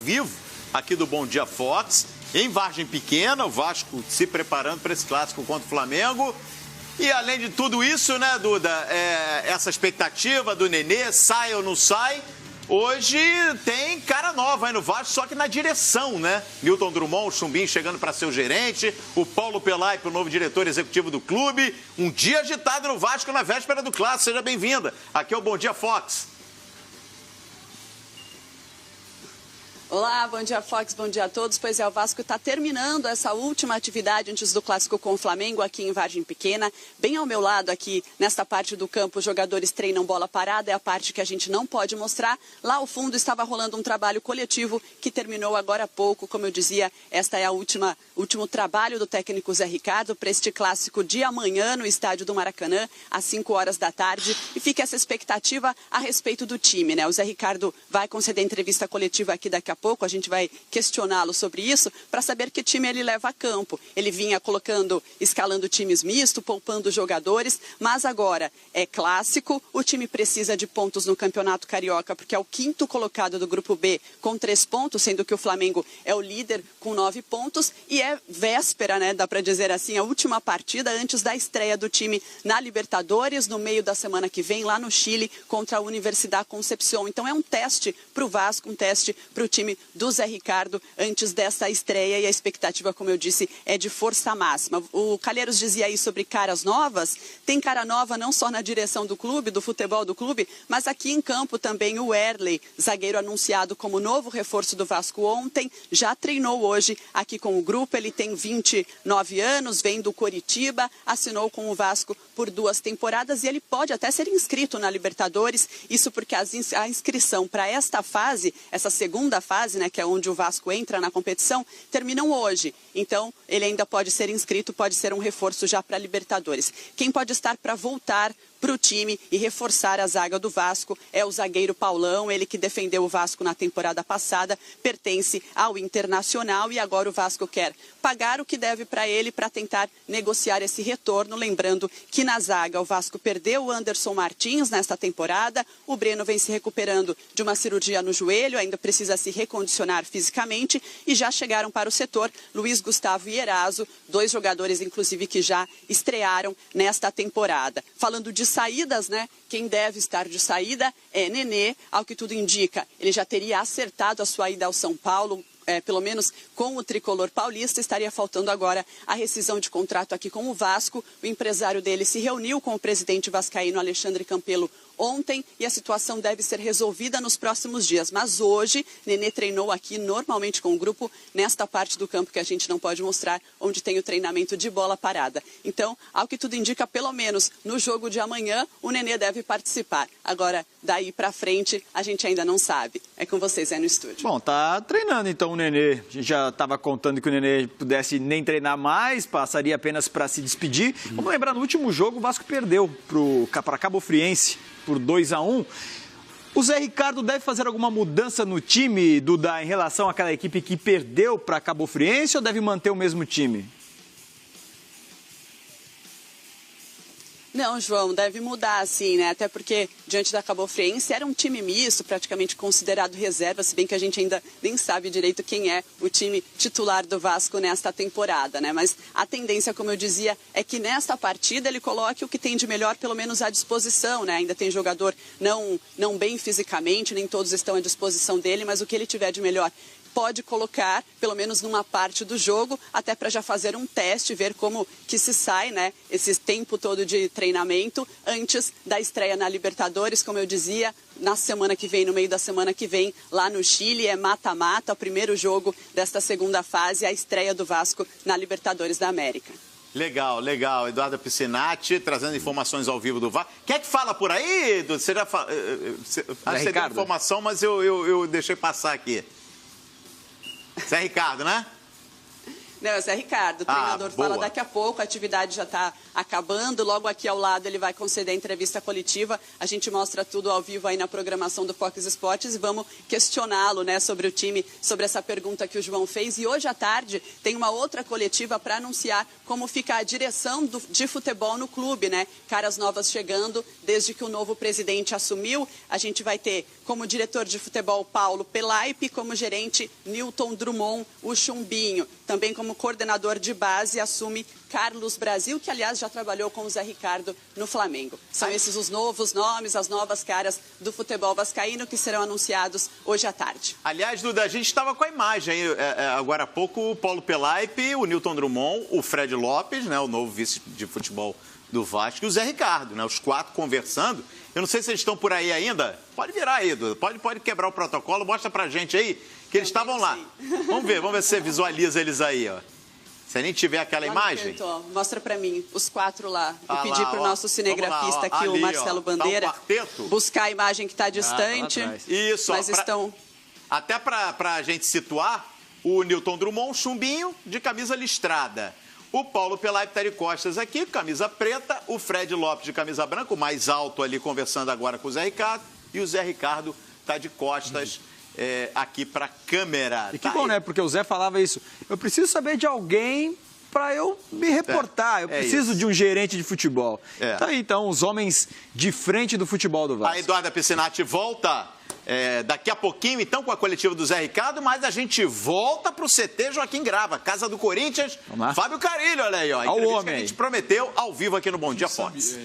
vivo aqui do Bom Dia Fox, em Vargem Pequena, o Vasco se preparando para esse clássico contra o Flamengo. E além de tudo isso, né, Duda, essa expectativa do Nenê, sai ou não sai, hoje tem cara nova aí no Vasco, só que na direção, né? Newton Drummond, o Chumbinho chegando para ser o gerente, o Paulo Pelaipe, o novo diretor executivo do clube. Um dia agitado no Vasco na véspera do clássico, seja bem-vinda. Aqui é o Bom Dia Fox. Olá, bom dia Fox, bom dia a todos. Pois é, o Vasco está terminando essa última atividade antes do clássico com o Flamengo aqui em Vargem Pequena. Bem ao meu lado aqui, nesta parte do campo, os jogadores treinam bola parada, é a parte que a gente não pode mostrar. Lá ao fundo estava rolando um trabalho coletivo que terminou agora há pouco. Como eu dizia, esta é o último trabalho do técnico Zé Ricardo para este clássico de amanhã no estádio do Maracanã, às 5 horas da tarde. E fica essa expectativa a respeito do time, né? O Zé Ricardo vai conceder entrevista coletiva aqui daqui a pouco, a gente vai questioná-lo sobre isso para saber que time ele leva a campo. Ele vinha escalando times mistos, poupando jogadores, mas agora é clássico, o time precisa de pontos no Campeonato Carioca, porque é o 5º colocado do Grupo B com 3 pontos, sendo que o Flamengo é o líder com 9 pontos, e é véspera, né, dá para dizer assim, a última partida antes da estreia do time na Libertadores, no meio da semana que vem, lá no Chile, contra a Universidad Concepción. Então é um teste para o Vasco, um teste para o time do Zé Ricardo antes dessa estreia, e a expectativa, como eu disse, é de força máxima. O Calheiros dizia aí sobre caras novas, tem cara nova não só na direção do clube, do futebol do clube, mas aqui em campo também o Wehrle, zagueiro anunciado como novo reforço do Vasco ontem, já treinou hoje aqui com o grupo. Ele tem 29 anos, vem do Coritiba, assinou com o Vasco por 2 temporadas e ele pode até ser inscrito na Libertadores, isso porque a inscrição para esta fase, essa segunda fase, né, que é onde o Vasco entra na competição, terminam hoje. Então, ele ainda pode ser inscrito, pode ser um reforço já para a Libertadores. Quem pode estar para voltar para o time e reforçar a zaga do Vasco é o zagueiro Paulão, ele que defendeu o Vasco na temporada passada, pertence ao Internacional e agora o Vasco quer pagar o que deve para ele para tentar negociar esse retorno. Lembrando que na zaga o Vasco perdeu o Anderson Martins nesta temporada, o Breno vem se recuperando de uma cirurgia no joelho, ainda precisa se recondicionar fisicamente, e já chegaram para o setor Luiz Gustavo e Eraso, 2 jogadores inclusive que já estrearam nesta temporada. Falando de saídas, né? Quem deve estar de saída é Nenê, ao que tudo indica. Ele já teria acertado a sua ida ao São Paulo, pelo menos com o tricolor paulista. Estaria faltando agora a rescisão de contrato aqui com o Vasco. O empresário dele se reuniu com o presidente vascaíno Alexandre Campelo ontem e a situação deve ser resolvida nos próximos dias. Mas hoje, Nenê treinou aqui normalmente com o grupo, nesta parte do campo que a gente não pode mostrar, onde tem o treinamento de bola parada. Então, ao que tudo indica, pelo menos no jogo de amanhã, o Nenê deve participar. Agora, daí pra frente, a gente ainda não sabe. É com vocês aí no estúdio. Bom, tá treinando então o Nenê. A gente já estava contando que o Nenê pudesse nem treinar mais, passaria apenas para se despedir. Vamos lembrar, no último jogo o Vasco perdeu para Cabo Friense por 2-1. O Zé Ricardo deve fazer alguma mudança no time, Duda, em relação àquela equipe que perdeu para Cabo Friense, ou deve manter o mesmo time? Não, João, deve mudar, sim, né? Até porque, diante da Cabo Friense, era um time misto, praticamente considerado reserva, se bem que a gente ainda nem sabe direito quem é o time titular do Vasco nesta temporada, né? Mas a tendência, como eu dizia, é que nesta partida ele coloque o que tem de melhor, pelo menos à disposição, né? Ainda tem jogador não bem fisicamente, nem todos estão à disposição dele, mas o que ele tiver de melhor pode colocar, pelo menos numa parte do jogo, até para já fazer um teste, ver como que se sai, né, esse tempo todo de treinamento antes da estreia na Libertadores. Como eu dizia, na semana que vem, no meio da semana que vem, lá no Chile, é mata-mata, o primeiro jogo desta segunda fase, a estreia do Vasco na Libertadores da América. Legal, legal. Eduardo Piscinati, trazendo informações ao vivo do VAR. Quer que fala por aí, Edu? Você já fala... Acho que você deu informação, mas eu deixei passar aqui. Zé Ricardo, né? Não, é o Zé Ricardo, o treinador fala daqui a pouco, a atividade já está acabando, logo aqui ao lado ele vai conceder a entrevista coletiva, a gente mostra tudo ao vivo aí na programação do Fox Sports e vamos questioná-lo, né, sobre o time, sobre essa pergunta que o João fez. E hoje à tarde tem uma outra coletiva para anunciar como fica a direção de futebol no clube, né? Caras novas chegando, desde que o novo presidente assumiu, a gente vai ter como diretor de futebol Paulo Pelaipe, como gerente Newton Drummond, o Chumbinho, também como coordenador de base assume Carlos Brasil, que aliás já trabalhou com o Zé Ricardo no Flamengo. São esses os novos nomes, as novas caras do futebol vascaíno que serão anunciados hoje à tarde. Aliás, Duda, a gente estava com a imagem agora há pouco, o Paulo Pelaipe, o Newton Drummond, o Fred Lopes, né, o novo vice de futebol do Vasco, e o Zé Ricardo, né, os 4 conversando. Eu não sei se eles estão por aí ainda. Pode virar aí, Duda. Pode quebrar o protocolo, mostra pra gente aí que eles estavam lá. Vamos ver se você visualiza eles aí, ó. Se a gente tiver aquela imagem... Canto, mostra pra mim, os 4 lá. Vou pedir pro nosso cinegrafista aqui, ali, o Marcelo Bandeira, buscar a imagem que está distante. Isso, mas estão... Até pra gente situar, o Newton Drummond, chumbinho, de camisa listrada. O Paulo Pelaipe está de costas aqui, camisa preta. O Fred Lopes de camisa branca, o mais alto ali, conversando agora com o Zé Ricardo. E o Zé Ricardo está de costas aqui para a câmera. E que bom, né? Porque o Zé falava isso. Eu preciso saber de alguém para eu me reportar. Eu preciso de um gerente de futebol. Tá aí, então, os homens de frente do futebol do Vasco. A Eduarda Piscinati volta daqui a pouquinho, então, com a coletiva do Zé Ricardo, mas a gente volta para o CT Joaquim Grava, Casa do Corinthians. Fábio Carilho, olha aí, ó. A entrevista que a gente prometeu ao vivo aqui no Bom Dia Fox.